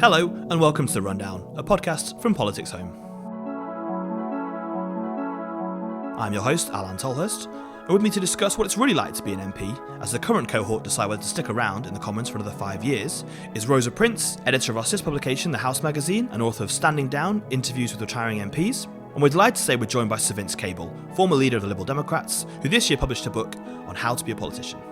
Hello and welcome to The Rundown, a podcast from Politics Home. I'm your host, Alan Tolhurst, and with me to discuss what it's really like to be an MP as the current cohort decide whether to stick around in the Commons for another 5 years is Rosa Prince, editor of our sister publication The House Magazine and author of Standing Down, Interviews with Retiring MPs. And we're delighted to say we're joined by Sir Vince Cable, former leader of the Liberal Democrats, who this year published a book on how to be a politician.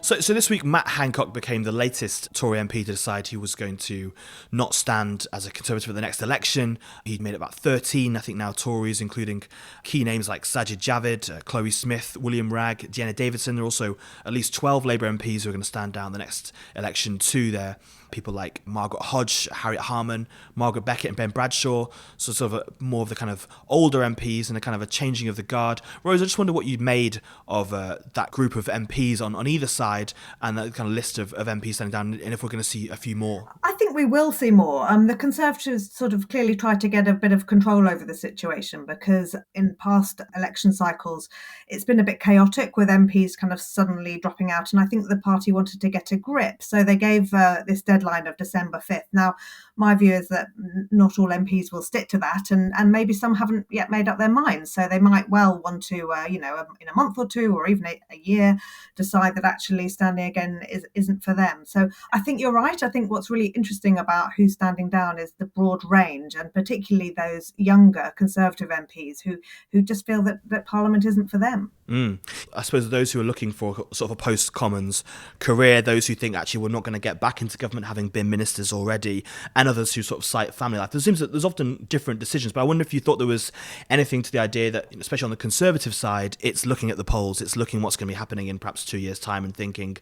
So this week, Matt Hancock became the latest Tory MP to decide he was going to not stand as a Conservative at the next election. He'd made about 13, I think now, Tories, including key names like Sajid Javid, Chloe Smith, William Wragg, Deanna Davidson. There are also at least 12 Labour MPs who are going to stand down the next election too there. People like Margaret Hodge, Harriet Harman, Margaret Beckett and Ben Bradshaw, so sort of more of the kind of older MPs and a kind of a changing of the guard. Rose, I just wonder what you'd made of that group of MPs on either side and that kind of list of MPs standing down, and if we're going to see a few more. I think we will see more. The Conservatives sort of clearly tried to get a bit of control over the situation because in past election cycles, it's been a bit chaotic with MPs kind of suddenly dropping out. And I think the party wanted to get a grip. So they gave this deadline of December 5th. Now, my view is that not all MPs will stick to that, and maybe some haven't yet made up their minds. So they might well want to, in a month or two or even a year, decide that actually standing again isn't for them. So I think you're right. I think what's really interesting about who's standing down is the broad range, and particularly those younger Conservative MPs who just feel that Parliament isn't for them. I suppose those who are looking for sort of a post-Commons career, those who think actually we're not going to get back into government having been ministers already, and others who sort of cite family life. There seems that there's often different decisions, but I wonder if you thought there was anything to the idea that, especially on the Conservative side, it's looking at the polls, it's looking what's going to be happening in perhaps 2 years' time and thinking,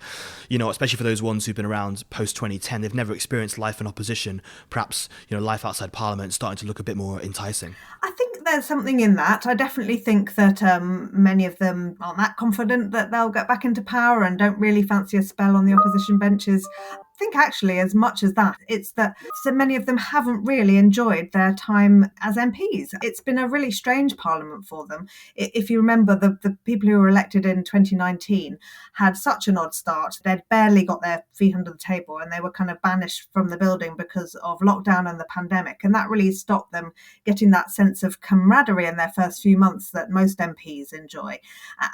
especially for those ones who've been around post-2010, they've never experienced life in opposition, perhaps, life outside Parliament starting to look a bit more enticing. I think there's something in that. I definitely think that many of them aren't that confident that they'll get back into power and don't really fancy a spell on the opposition benches. I think actually as much as that, it's that so many of them haven't really enjoyed their time as MPs. It's been a really strange Parliament for them. If you remember, the people who were elected in 2019 had such an odd start. They'd barely got their feet under the table and they were kind of banished from the building because of lockdown and the pandemic. And that really stopped them getting that sense of camaraderie in their first few months that most MPs enjoy.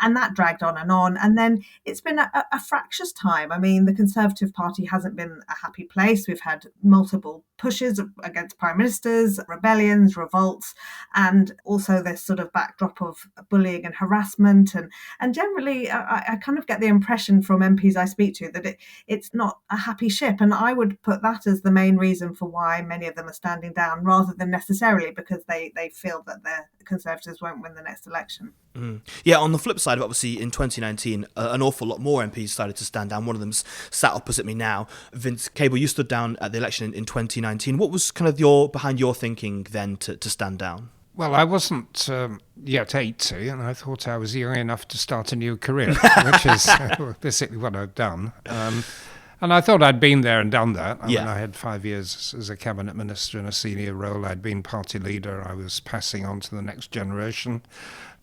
And that dragged on. And then it's been a fractious time. I mean, the Conservative Party hasn't been a happy place. We've had multiple pushes against prime ministers, rebellions, revolts, and also this sort of backdrop of bullying and harassment. And generally, I kind of get the impression from MPs I speak to that it's not a happy ship. And I would put that as the main reason for why many of them are standing down, rather than necessarily because they feel that the Conservatives won't win the next election. Yeah, on the flip side, obviously in 2019, an awful lot more MPs started to stand down. One of them's sat opposite me now. Vince Cable, you stood down at the election in 2019. What was kind of behind your thinking then to stand down? Well, I wasn't yet 80, and I thought I was young enough to start a new career, which is basically what I've done. And I thought I'd been there and done that. I mean, I had 5 years as a cabinet minister in a senior role. I'd been party leader. I was passing on to the next generation.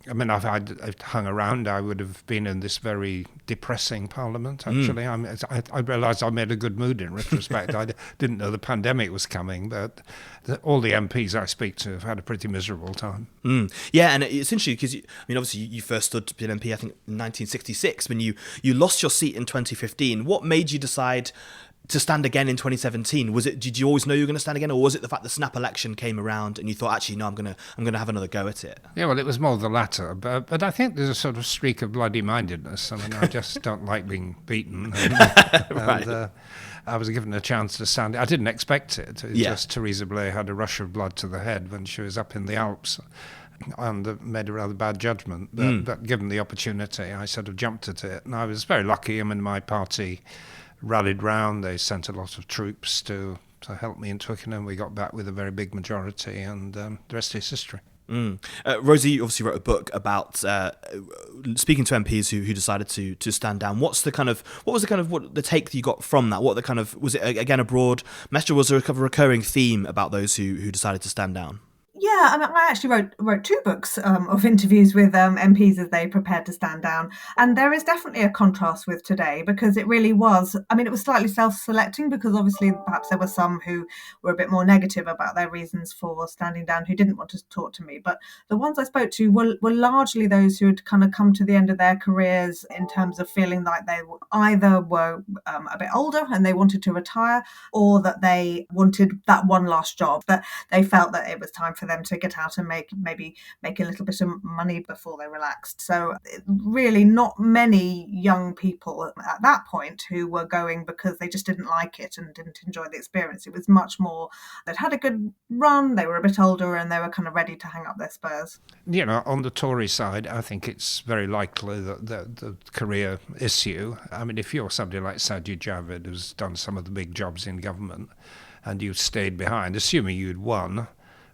I mean, if I'd hung around, I would have been in this very depressing Parliament, actually. I realised I made a good mood in retrospect. I didn't know the pandemic was coming, but all the MPs I speak to have had a pretty miserable time. Yeah, and it's interesting because, obviously you first stood to be an MP, I think, in 1966, when you lost your seat in 2015. What made you decide to stand again in 2017? Did you always know you were going to stand again, or was it the fact the snap election came around and you thought, actually, no, I'm going to have another go at it? Yeah, well, it was more the latter, but I think there's a sort of streak of bloody-mindedness. I mean, I just don't like being beaten. Right. I was given a chance to stand. I didn't expect it. Just Theresa Blair had a rush of blood to the head when she was up in the Alps and made a rather bad judgment. But given the opportunity, I sort of jumped at it. And I was very lucky. I mean, my party rallied round. They sent a lot of troops to help me in Twickenham. We got back with a very big majority, and the rest is history. Rosie, you obviously wrote a book about speaking to MPs who decided to stand down. What was the take that you got from that? Was it again a broad message, or was there a recurring theme about those who decided to stand down? Yeah, I mean, I actually wrote two books of interviews with MPs as they prepared to stand down, and there is definitely a contrast with today because it really was. I mean, it was slightly self-selecting because obviously perhaps there were some who were a bit more negative about their reasons for standing down who didn't want to talk to me, but the ones I spoke to were largely those who had kind of come to the end of their careers in terms of feeling like they either were a bit older and they wanted to retire, or that they wanted that one last job, that they felt that it was time for them to get out and maybe make a little bit of money before they relaxed. So really not many young people at that point who were going because they just didn't like it and didn't enjoy the experience. It was much more they'd had a good run, they were a bit older, and they were kind of ready to hang up their spurs. On the Tory side, I think it's very likely that the career issue, I mean, if you're somebody like Sajid Javid, who's done some of the big jobs in government, and you stayed behind, assuming you'd won,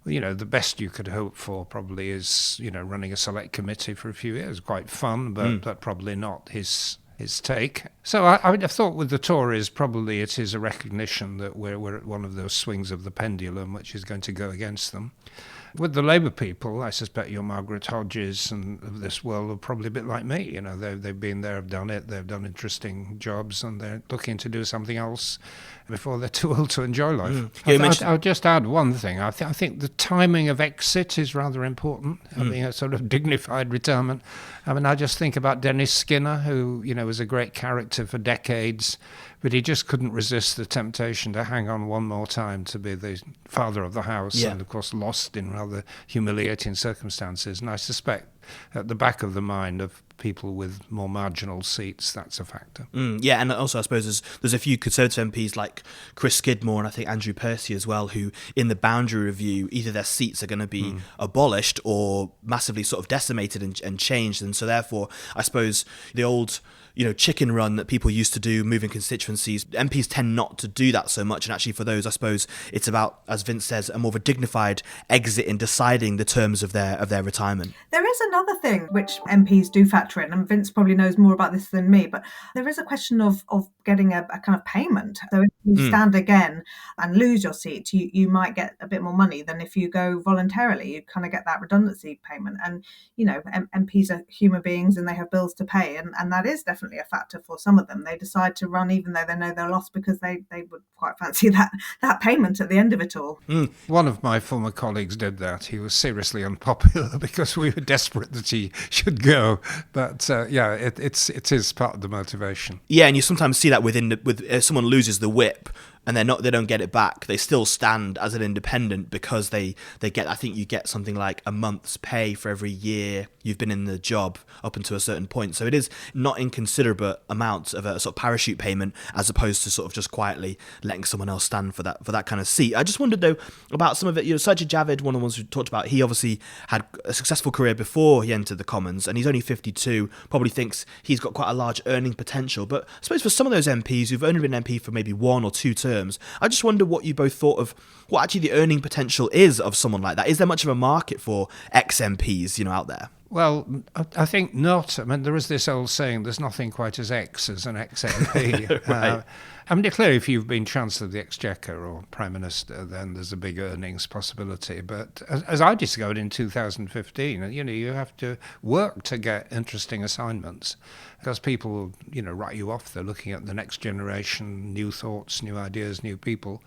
the best you could hope for probably is, running a select committee for a few years. Quite fun, but probably not his take. So I would have thought with the Tories, probably it is a recognition that we're at one of those swings of the pendulum which is going to go against them. With the Labour people, I suspect your Margaret Hodges and of this world are probably a bit like me. They've been there, have done it, they've done interesting jobs, and they're looking to do something else before they're too old to enjoy life. I'll just add one thing. I think the timing of exit is rather important. I mean, a sort of dignified retirement. I mean, I just think about Dennis Skinner, who, was a great character for decades, but he just couldn't resist the temptation to hang on one more time to be the father of the house, and of course lost in rather humiliating circumstances. And I suspect at the back of the mind of people with more marginal seats, that's a factor. And also I suppose there's a few Conservative MPs like Chris Skidmore and I think Andrew Percy as well, who in the boundary review, either their seats are going to be abolished or massively sort of decimated and changed. And so therefore, I suppose the old chicken run that people used to do, moving constituencies, MPs tend not to do that so much. And actually for those, I suppose it's about, as Vince says, a more of a dignified exit in deciding the terms of their retirement. There is another thing which MPs do factor in, and Vince probably knows more about this than me, but there is a question of getting a kind of payment. So if you stand again and lose your seat, you might get a bit more money than if you go voluntarily. You kind of get that redundancy payment. And, MPs are human beings and they have bills to pay. And that is definitely a factor for some of them. They decide to run even though they know they're lost because they would quite fancy that payment at the end of it all. One of my former colleagues did that. He was seriously unpopular because we were desperate that he should go. But it is part of the motivation. Yeah, and you sometimes see that if someone loses the whip and they don't get it back, they still stand as an independent because they get, I think you get something like a month's pay for every year you've been in the job up until a certain point. So it is not inconsiderable amounts of a sort of parachute payment as opposed to sort of just quietly letting someone else stand for that kind of seat. I just wondered though about some of it. Sajid Javid, one of the ones we talked about, he obviously had a successful career before he entered the Commons, and he's only 52, probably thinks he's got quite a large earning potential. But I suppose for some of those MPs who've only been MP for maybe 1 or 2 terms, I just wonder what you both thought of what actually the earning potential is of someone like that. Is there much of a market for ex-MPs, out there? Well, I think not. I mean, there is this old saying, there's nothing quite as ex as an ex-MP. Right. I mean, clearly, if you've been Chancellor of the Exchequer or Prime Minister, then there's a big earnings possibility. But as I discovered in 2015, you have to work to get interesting assignments because people, write you off. They're looking at the next generation, new thoughts, new ideas, new people.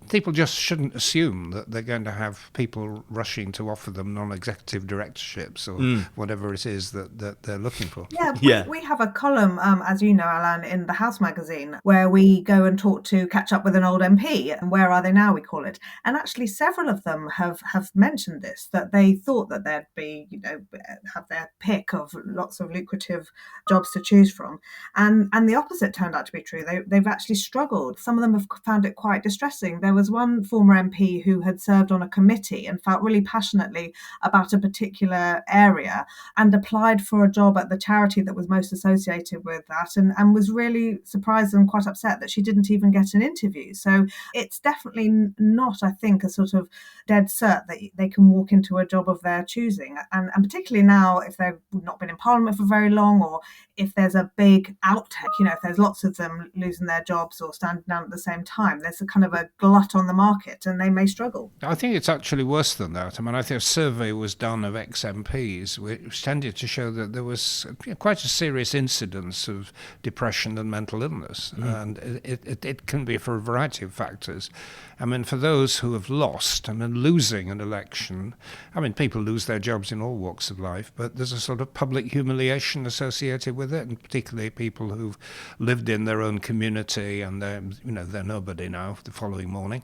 People just shouldn't assume that they're going to have people rushing to offer them non-executive directorships or whatever it is that they're looking for. We have a column, as you know, Alan, in the House magazine, where we go and catch up with an old MP, and where are they now, we call it. And actually several of them have mentioned this, that they thought that they'd be, have their pick of lots of lucrative jobs to choose from. And the opposite turned out to be true. They've actually struggled. Some of them have found it quite distressing. There was one former MP who had served on a committee and felt really passionately about a particular area and applied for a job at the charity that was most associated with that, and was really surprised and quite upset that she didn't even get an interview. So it's definitely not, I think, a sort of dead cert that they can walk into a job of their choosing. And particularly now, if they've not been in Parliament for very long, or if there's a big outtake, if there's lots of them losing their jobs or standing down at the same time, there's a kind of a glut on the market and they may struggle. I think it's actually worse than that. I mean, I think a survey was done of ex-MPs which tended to show that there was quite a serious incidence of depression and mental illness. And it can be for a variety of factors. I mean, for those who have lost, losing an election, people lose their jobs in all walks of life, but there's a sort of public humiliation associated with it, and particularly people who've lived in their own community and they're nobody now the following morning.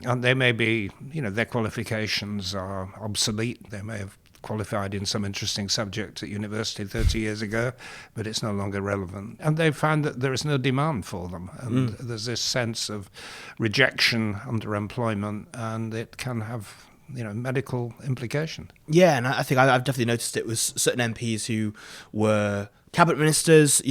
And they may be, their qualifications are obsolete. They may have qualified in some interesting subject at university 30 years ago, but it's no longer relevant. And they find that there is no demand for them. And there's this sense of rejection, underemployment, and it can have medical implication. Yeah, and I think I've definitely noticed it was certain MPs who were cabinet ministers,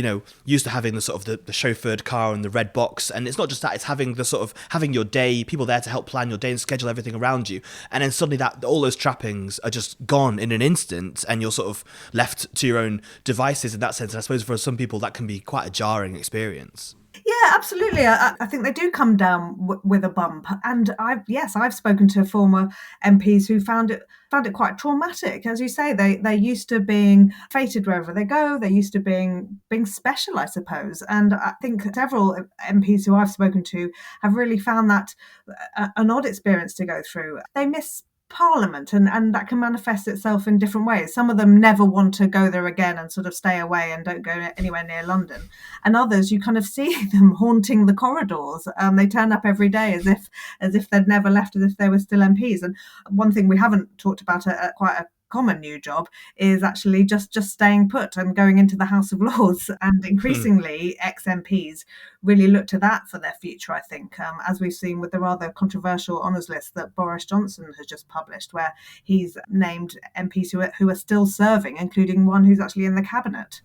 used to having the sort of the chauffeured car and the red box. And it's not just that, it's having the sort of having your day, people there to help plan your day and schedule everything around you. And then suddenly that all those trappings are just gone in an instant and you're sort of left to your own devices in that sense. And I suppose for some people that can be quite a jarring experience. Yeah, absolutely. I think they do come down with a bump. And I've spoken to former MPs who found it quite traumatic. As you say, they're used to being feted wherever they go. They're used to being special, I suppose. And I think several MPs who I've spoken to have really found that an odd experience to go through. They miss Parliament, and that can manifest itself in different ways. Some of them never want to go there again and sort of stay away and don't go anywhere near London. And others, you kind of see them haunting the corridors. They turn up every day as if they'd never left, as if they were still MPs. And one thing we haven't talked about quite a common new job is actually just staying put and going into the House of Lords. And increasingly, ex-MPs really look to that for their future, I think, as we've seen with the rather controversial honours list that Boris Johnson has just published, where he's named MPs who are still serving, including one who's actually in the cabinet.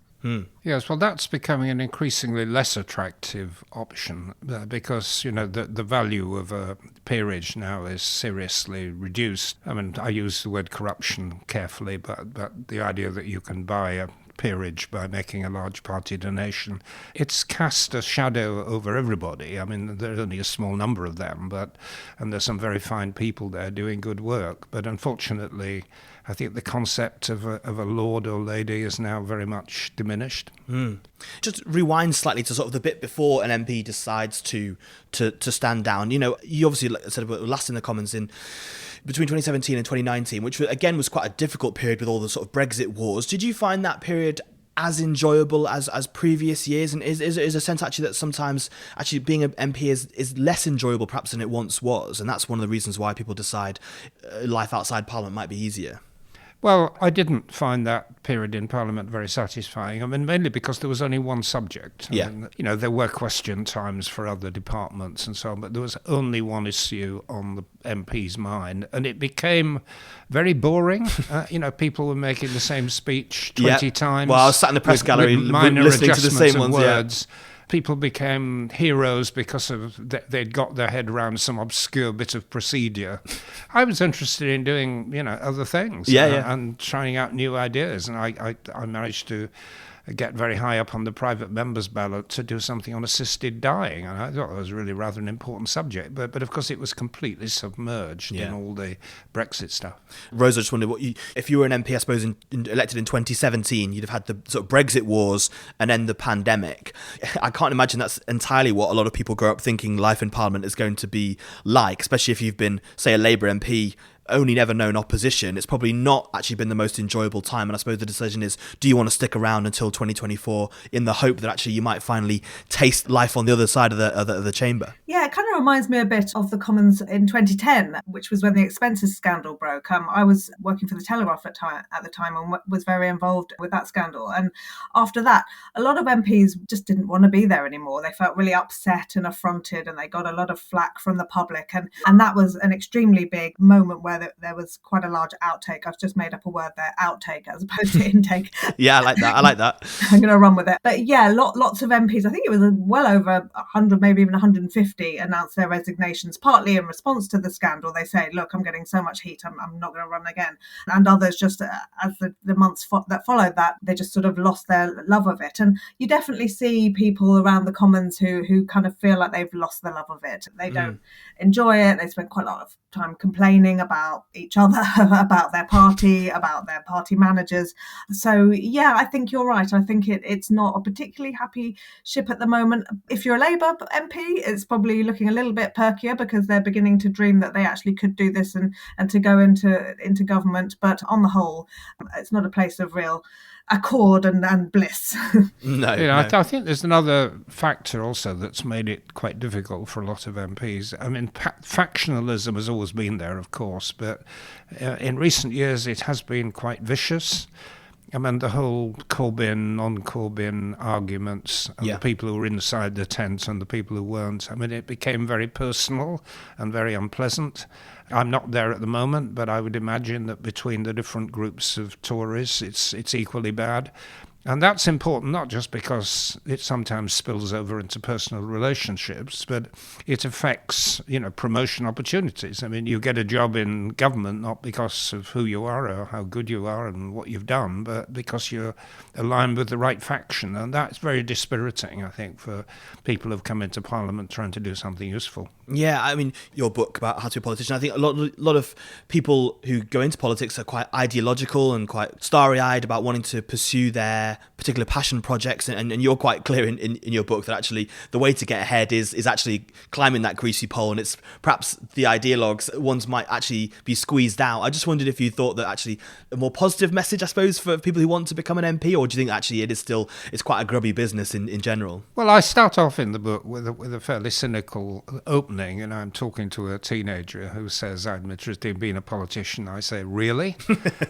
Yes, well, that's becoming an increasingly less attractive option because, the value of a peerage now is seriously reduced. I use the word corruption carefully, but the idea that you can buy a peerage by making a large party donation, it's cast a shadow over everybody. There's only a small number of them, and there's some very fine people there doing good work. But unfortunately, I think the concept of a lord or lady is now very much diminished. Just rewind slightly to sort of the bit before an MP decides to stand down. You obviously said were last in the Commons in between 2017 and 2019, which again was quite a difficult period with all the sort of Brexit wars. Did you find that period as enjoyable as previous years? And is a sense actually that sometimes actually being an MP is less enjoyable perhaps than it once was, and that's one of the reasons why people decide life outside Parliament might be easier? Well, I didn't find that period in Parliament very satisfying. Mainly because there was only one subject. There were question times for other departments and so on, but there was only one issue on the MP's mind, and it became very boring. People were making the same speech 20 times. Well, I was sat in the press gallery listening to the same ones. Words. People became heroes because they'd got their head around some obscure bit of procedure. I was interested in doing, other things and trying out new ideas. And I managed to get very high up on the private members ballot to do something on assisted dying. And I thought it was really rather an important subject. But of course, it was completely submerged in all the Brexit stuff. Rose, I just wondered, if you were an MP, I suppose, elected in 2017, you'd have had the sort of Brexit wars and then the pandemic. I can't imagine that's entirely what a lot of people grow up thinking life in Parliament is going to be like, especially if you've been, say, a Labour MP, only never known opposition. It's probably not actually been the most enjoyable time. And I suppose the decision is, do you want to stick around until 2024 in the hope that actually you might finally taste life on the other side of the chamber? Yeah, it kind of reminds me a bit of the Commons in 2010, which was when the expenses scandal broke. I was working for the Telegraph at the time and was very involved with that scandal. And after that, a lot of MPs just didn't want to be there anymore. They felt really upset and affronted, and they got a lot of flack from the public. And that was an extremely big moment where where there was quite a large outtake. I've just made up a word there, outtake, as opposed to intake. Yeah, I like that. I'm going to run with it. But yeah, lots of MPs, I think it was well over 100, maybe even 150, announced their resignations, partly in response to the scandal. They say, look, I'm getting so much heat, I'm not going to run again. And others just, as the months that followed that, they just sort of lost their love of it. And you definitely see people around the Commons who kind of feel like they've lost the love of it. They don't enjoy it. They spend quite a lot of time complaining about each other, about their party, about their party managers. So yeah, I think you're right. I think it's not a particularly happy ship at the moment. If you're a Labour MP, it's probably looking a little bit perkier because they're beginning to dream that they actually could do this and to go into government. But on the whole, it's not a place of real accord and bliss. No. I think there's another factor also that's made it quite difficult for a lot of MPs. I mean, factionalism has always been there, of course, but in recent years it has been quite vicious. I mean, the whole Corbyn, non-Corbyn arguments, and the people who were inside the tent and the people who weren't, I mean, it became very personal and very unpleasant. I'm not there at the moment, but I would imagine that between the different groups of Tories, it's equally bad. And that's important, not just because it sometimes spills over into personal relationships, but it affects, promotion opportunities. I mean, you get a job in government not because of who you are or how good you are and what you've done, but because you're aligned with the right faction. And that's very dispiriting, I think, for people who've come into Parliament trying to do something useful. Yeah, I mean, your book about how to be a politician, I think a lot of people who go into politics are quite ideological and quite starry-eyed about wanting to pursue their particular passion projects, and you're quite clear in your book that actually the way to get ahead is actually climbing that greasy pole, and it's perhaps the ideologues ones might actually be squeezed out. I just wondered if you thought that actually a more positive message, I suppose, for people who want to become an MP, or do you think actually it's quite a grubby business in general? Well, I start off in the book with a fairly cynical opening, and I'm talking to a teenager who says, I'm interested in being a politician. I say, really?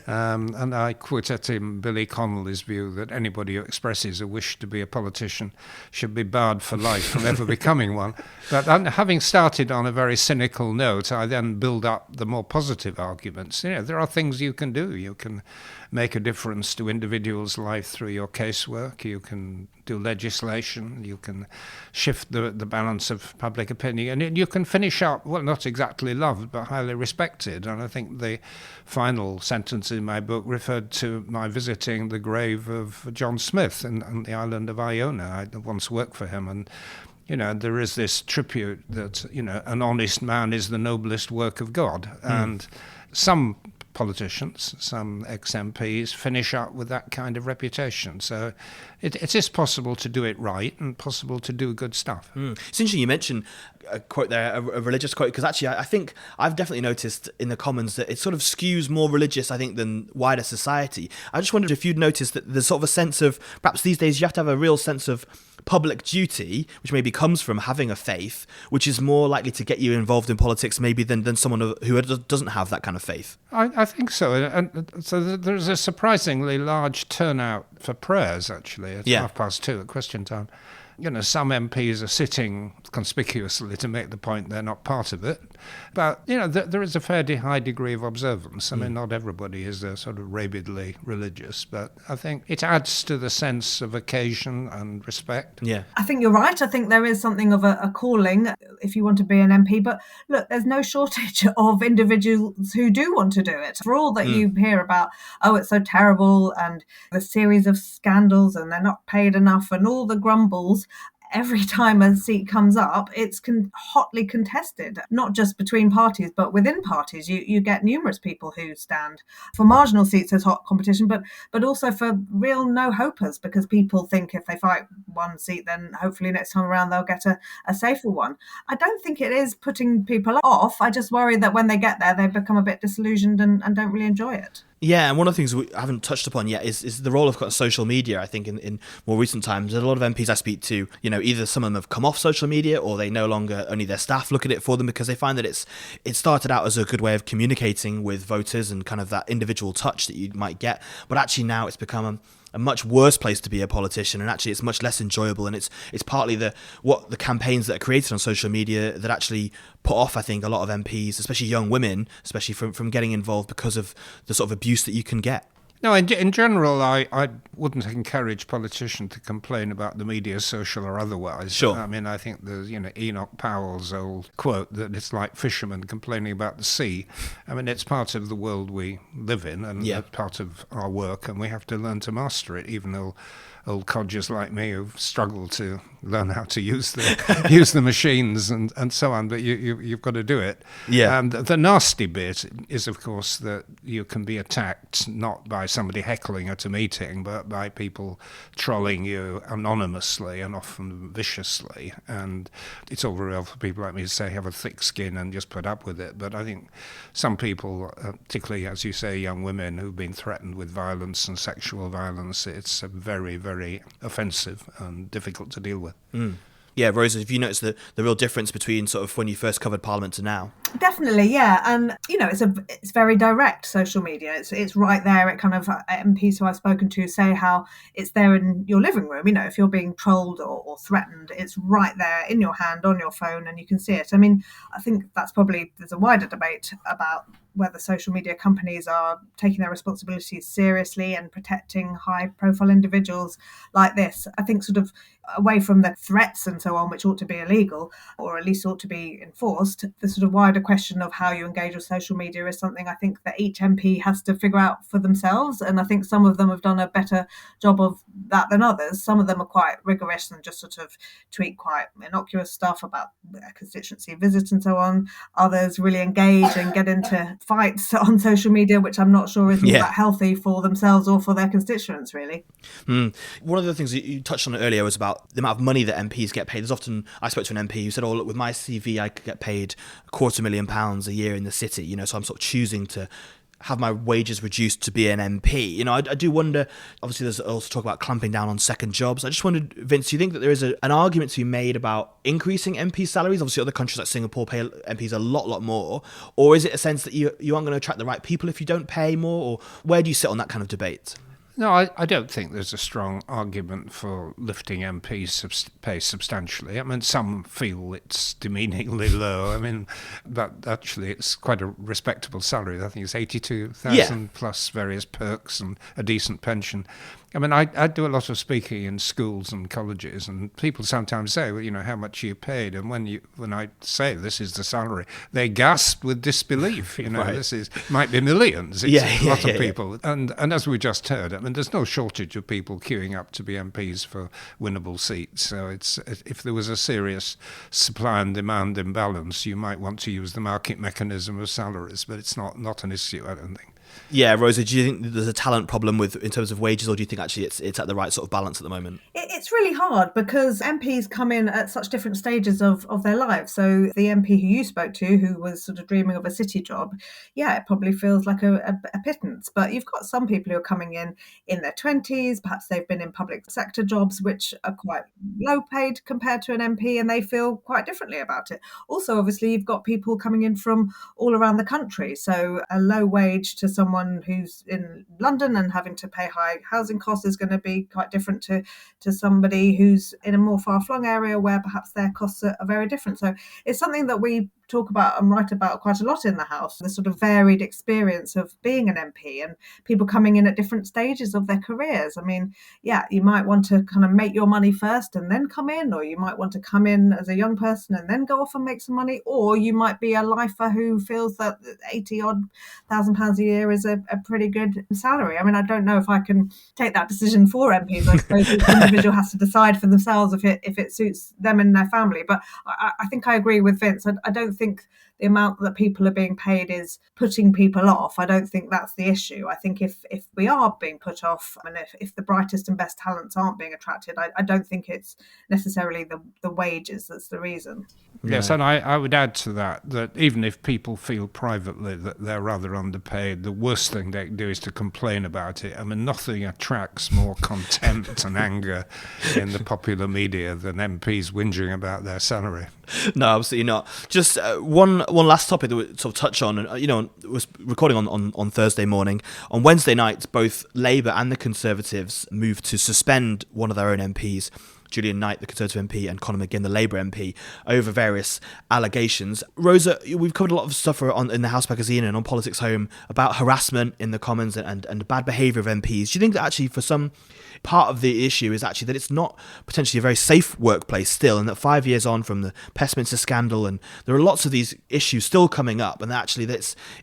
And I quote at him Billy Connolly's view that anybody who expresses a wish to be a politician should be barred for life from ever becoming one. But having started on a very cynical note, I then build up the more positive arguments. There are things you can do. You can make a difference to individuals' life through your casework. You can do legislation. You can shift the balance of public opinion. And you can finish up, well, not exactly loved, but highly respected. And I think the final sentence in my book referred to my visiting the grave of John Smith on the island of Iona. I once worked for him, and there is this tribute that, an honest man is the noblest work of God. And some politicians, some ex-MPs, finish up with that kind of reputation. So it is possible to do it right and possible to do good stuff. It's interesting you mentioned a quote there, a religious quote, because actually I think I've definitely noticed in the Commons that it sort of skews more religious, I think, than wider society. I just wondered if you'd noticed that there's sort of a sense of, perhaps these days you have to have a real sense of public duty, which maybe comes from having a faith, which is more likely to get you involved in politics maybe than someone who doesn't have that kind of faith. I think so. And so there's a surprisingly large turnout for prayers, actually, at 2:30 at question time. Some MPs are sitting conspicuously to make the point they're not part of it. But, there is a fairly high degree of observance. I mean, not everybody is sort of rabidly religious, but I think it adds to the sense of occasion and respect. Yeah. I think you're right. I think there is something of a calling if you want to be an MP. But look, there's no shortage of individuals who do want to do it. For all that you hear about, oh, it's so terrible, and the series of scandals, and they're not paid enough, and all the grumbles, every time a seat comes up, it's hotly contested, not just between parties, but within parties. You get numerous people who stand for marginal seats as hot competition, but also for real no-hopers, because people think if they fight one seat, then hopefully next time around they'll get a safer one. I don't think it is putting people off. I just worry that when they get there, they become a bit disillusioned and don't really enjoy it. Yeah, and one of the things we haven't touched upon yet is the role of social media. I think in more recent times, there's a lot of MPs I speak to, either some of them have come off social media, or they no longer, only their staff look at it for them, because they find that it started out as a good way of communicating with voters and kind of that individual touch that you might get. But actually now it's become a much worse place to be a politician, and actually it's much less enjoyable. And it's partly the campaigns that are created on social media that actually put off, I think, a lot of MPs, especially young women, especially from getting involved because of the sort of abuse that you can get. No, in general, I wouldn't encourage politicians to complain about the media, social or otherwise. Sure. I mean, I think there's, Enoch Powell's old quote that it's like fishermen complaining about the sea. I mean, it's part of the world we live in, and it's part of our work, and we have to learn to master it, even though old codgers like me who've struggled to learn how to use the machines and so on, but you've got to do it. Yeah. And the nasty bit is, of course, that you can be attacked not by somebody heckling at a meeting, but by people trolling you anonymously and often viciously. And it's all very well for people like me to say have a thick skin and just put up with it. But I think some people, particularly, as you say, young women who've been threatened with violence and sexual violence, it's very, very offensive and difficult to deal with. Yeah, Rosa, have you noticed the real difference between sort of when you first covered Parliament to now? Definitely, yeah. And, it's very direct, social media. It's right there. It kind of, MPs who I've spoken to say how it's there in your living room. If you're being trolled or threatened, it's right there in your hand, on your phone, and you can see it. I mean, I think there's a wider debate about whether social media companies are taking their responsibilities seriously and protecting high-profile individuals like this. I think sort of away from the threats and so on, which ought to be illegal, or at least ought to be enforced, the sort of wider question of how you engage with social media is something I think that each MP has to figure out for themselves. And I think some of them have done a better job of that than others. Some of them are quite rigorous and just sort of tweet quite innocuous stuff about constituency visits and so on. Others really engage and get into fights on social media, which I'm not sure is that healthy for themselves or for their constituents, really. One of the things that you touched on earlier was about the amount of money that MPs get paid. There's often, I spoke to an MP who said, look, with my CV, I could get paid £250,000 a year in the city, so I'm sort of choosing to have my wages reduced to be an MP. I do wonder, obviously there's also talk about clamping down on second jobs. I just wondered, Vince, do you think that there is an argument to be made about increasing MP salaries? Obviously other countries like Singapore pay MPs a lot more. Or is it a sense that you aren't going to attract the right people if you don't pay more? Or where do you sit on that kind of debate? No, I don't think there's a strong argument for lifting MPs' pay substantially. I mean, some feel it's demeaningly low. I mean, that actually it's quite a respectable salary. I think it's 82,000 plus various perks and a decent pension. I mean, I do a lot of speaking in schools and colleges, and people sometimes say, well, how much are you paid? And when I say this is the salary, they gasp with disbelief. Right. This might be millions. It's a lot of people. And as we just heard, I mean, there's no shortage of people queuing up to be MPs for winnable seats. So if there was a serious supply and demand imbalance, you might want to use the market mechanism of salaries, but it's not an issue, I don't think. Yeah, Rosa, do you think there's a talent problem in terms of wages, or do you think actually it's at the right sort of balance at the moment? It's really hard because MPs come in at such different stages of their lives. So the MP who you spoke to, who was sort of dreaming of a city job, it probably feels like a pittance. But you've got some people who are coming in their 20s, perhaps they've been in public sector jobs, which are quite low paid compared to an MP, and they feel quite differently about it. Also, obviously, you've got people coming in from all around the country. So a low wage to someone who's in London and having to pay high housing costs is going to be quite different to somebody who's in a more far-flung area where perhaps their costs are very different. So it's something that we talk about and write about quite a lot in the House, the sort of varied experience of being an MP and people coming in at different stages of their careers. I mean, you might want to kind of make your money first and then come in, or you might want to come in as a young person and then go off and make some money, or you might be a lifer who feels that £80,000 a year is a pretty good salary. I mean, I don't know if I can take that decision for MPs. I suppose the individual has to decide for themselves if it suits them and their family. But I think I agree with Vince. I don't think the amount that people are being paid is putting people off. I don't think that's the issue. I think if we are being put off, and if the brightest and best talents aren't being attracted, I don't think it's necessarily the wages that's the reason. Yes, and I would add to that even if people feel privately that they're rather underpaid, the worst thing they can do is to complain about it. I mean, nothing attracts more contempt and anger in the popular media than MPs whinging about their salary. No, absolutely not. Just one one last topic that we sort of touch on, and was recording on Thursday morning. On Wednesday night, both Labour and the Conservatives moved to suspend one of their own MPs, Julian Knight, the Conservative MP, and Conor McGinn, the Labour MP, over various allegations. Rosa, we've covered a lot of stuff in the House magazine and on Politics Home about harassment in the Commons and bad behaviour of MPs. Do you think that actually for some part of the issue is actually that it's not potentially a very safe workplace still, and that 5 years on from the Pestminster scandal, and there are lots of these issues still coming up, and actually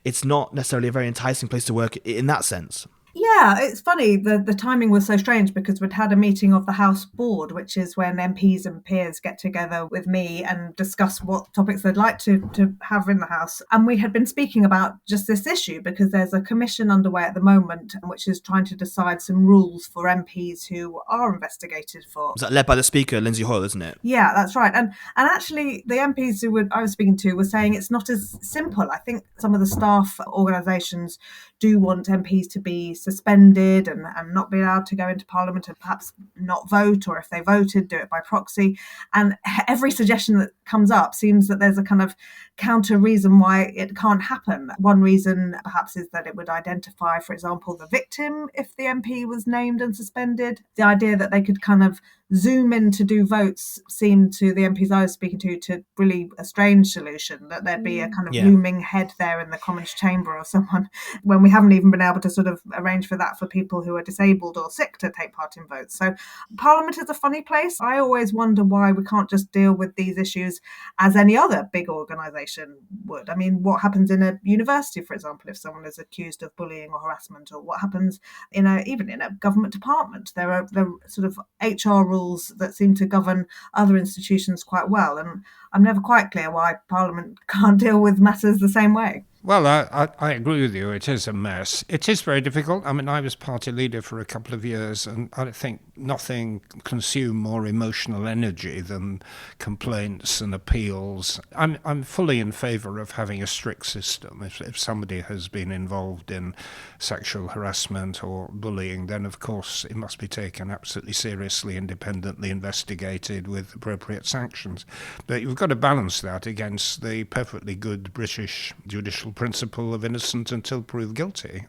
it's not necessarily a very enticing place to work in that sense? Yeah, it's funny. The timing was so strange because we'd had a meeting of the House Board, which is when MPs and peers get together with me and discuss what topics they'd like to have in the House. And we had been speaking about just this issue because there's a commission underway at the moment which is trying to decide some rules for MPs who are investigated for... Is that led by the Speaker, Lindsay Hoyle, isn't it? Yeah, that's right. And actually, the MPs I was speaking to were saying it's not as simple. I think some of the staff organisations do want MPs to be suspended and not be allowed to go into Parliament and perhaps not vote, or if they voted, do it by proxy. And every suggestion that comes up seems that there's a kind of counter reason why it can't happen. One reason perhaps is that it would identify, for example, the victim if the MP was named and suspended. The idea that they could kind of zoom in to do votes seemed to the MPs I was speaking to really a strange solution, that there'd be a kind of looming head there in the Commons chamber or someone, when we haven't even been able to sort of arrange for that for people who are disabled or sick to take part in votes. So Parliament is a funny place. I always wonder why we can't just deal with these issues as any other big organisation would. I mean, what happens in a university, for example, if someone is accused of bullying or harassment, or what happens even in a government department? There are sort of HR rules that seem to govern other institutions quite well, and I'm never quite clear why Parliament can't deal with matters the same way. Well, I agree with you. It is a mess. It is very difficult. I mean, I was party leader for a couple of years, and I think nothing consumed more emotional energy than complaints and appeals. I'm fully in favour of having a strict system. If somebody has been involved in sexual harassment or bullying, then of course it must be taken absolutely seriously, independently investigated with appropriate sanctions. But you've got to balance that against the perfectly good British judicial principle of innocent until proved guilty.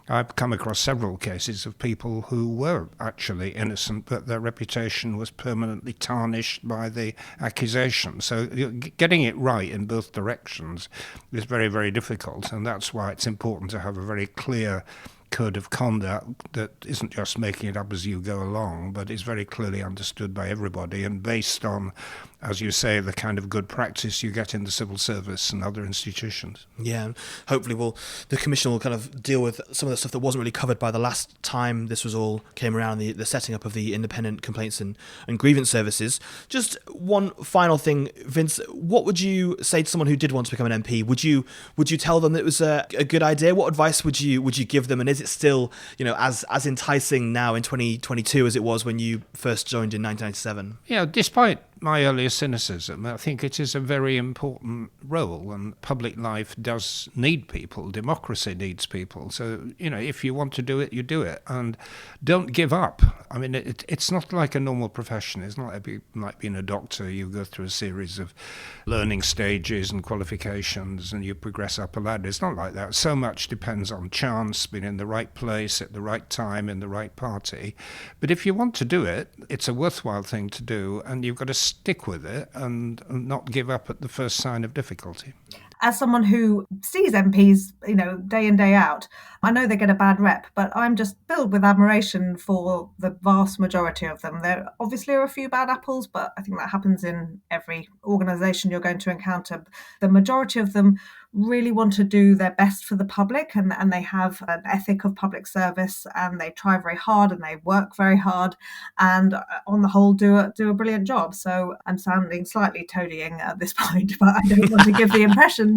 I've come across several cases of people who were actually innocent, but their reputation was permanently tarnished by the accusation. So getting it right in both directions is very, very difficult, and that's why it's important to have a very clear code of conduct that isn't just making it up as you go along, but is very clearly understood by everybody and based on, as you say, the kind of good practice you get in the civil service and other institutions. Yeah, hopefully the Commission will kind of deal with some of the stuff that wasn't really covered by the last time this was all came around, the setting up of the independent complaints and grievance services. Just one final thing, Vince, what would you say to someone who did want to become an MP? Would you tell them that it was a good idea? What advice would you give them? And is it still, as enticing now in 2022 as it was when you first joined in 1997? Yeah, despite my earlier cynicism, I think it is a very important role, and public life does need people. Democracy needs people. So, if you want to do it, you do it, and don't give up. I mean, it's not like a normal profession. It's not like being a doctor. You go through a series of learning stages and qualifications, and you progress up a ladder. It's not like that. So much depends on chance, being in the right place at the right time in the right party. But if you want to do it, it's a worthwhile thing to do, and you've got to stick with it and not give up at the first sign of difficulty. As someone who sees MPs, day in, day out, I know they get a bad rep, but I'm just filled with admiration for the vast majority of them. There obviously are a few bad apples, but I think that happens in every organisation you're going to encounter. The majority of them really want to do their best for the public, and they have an ethic of public service, and they try very hard and they work very hard, and on the whole do a brilliant job. So I'm sounding slightly toadying at this point, but I don't want to give the impression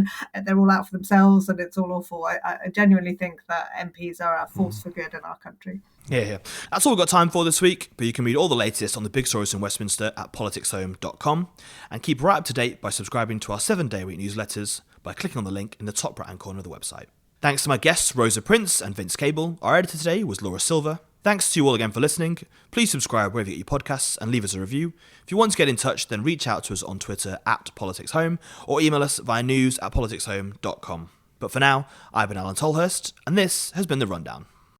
they're all out for themselves and it's all awful. I genuinely think that MPs are a force for good in our country. Yeah. That's all we've got time for this week, but you can read all the latest on the big stories in Westminster at politicshome.com, and keep right up to date by subscribing to our 7-day-a-week newsletters by clicking on the link in the top right-hand corner of the website. Thanks to my guests, Rosa Prince and Vince Cable. Our editor today was Laura Silver. Thanks to you all again for listening. Please subscribe wherever you get your podcasts and leave us a review. If you want to get in touch, then reach out to us on Twitter @PoliticsHome or email us via news@politicshome.com. But for now, I've been Alan Tolhurst, and this has been The Rundown.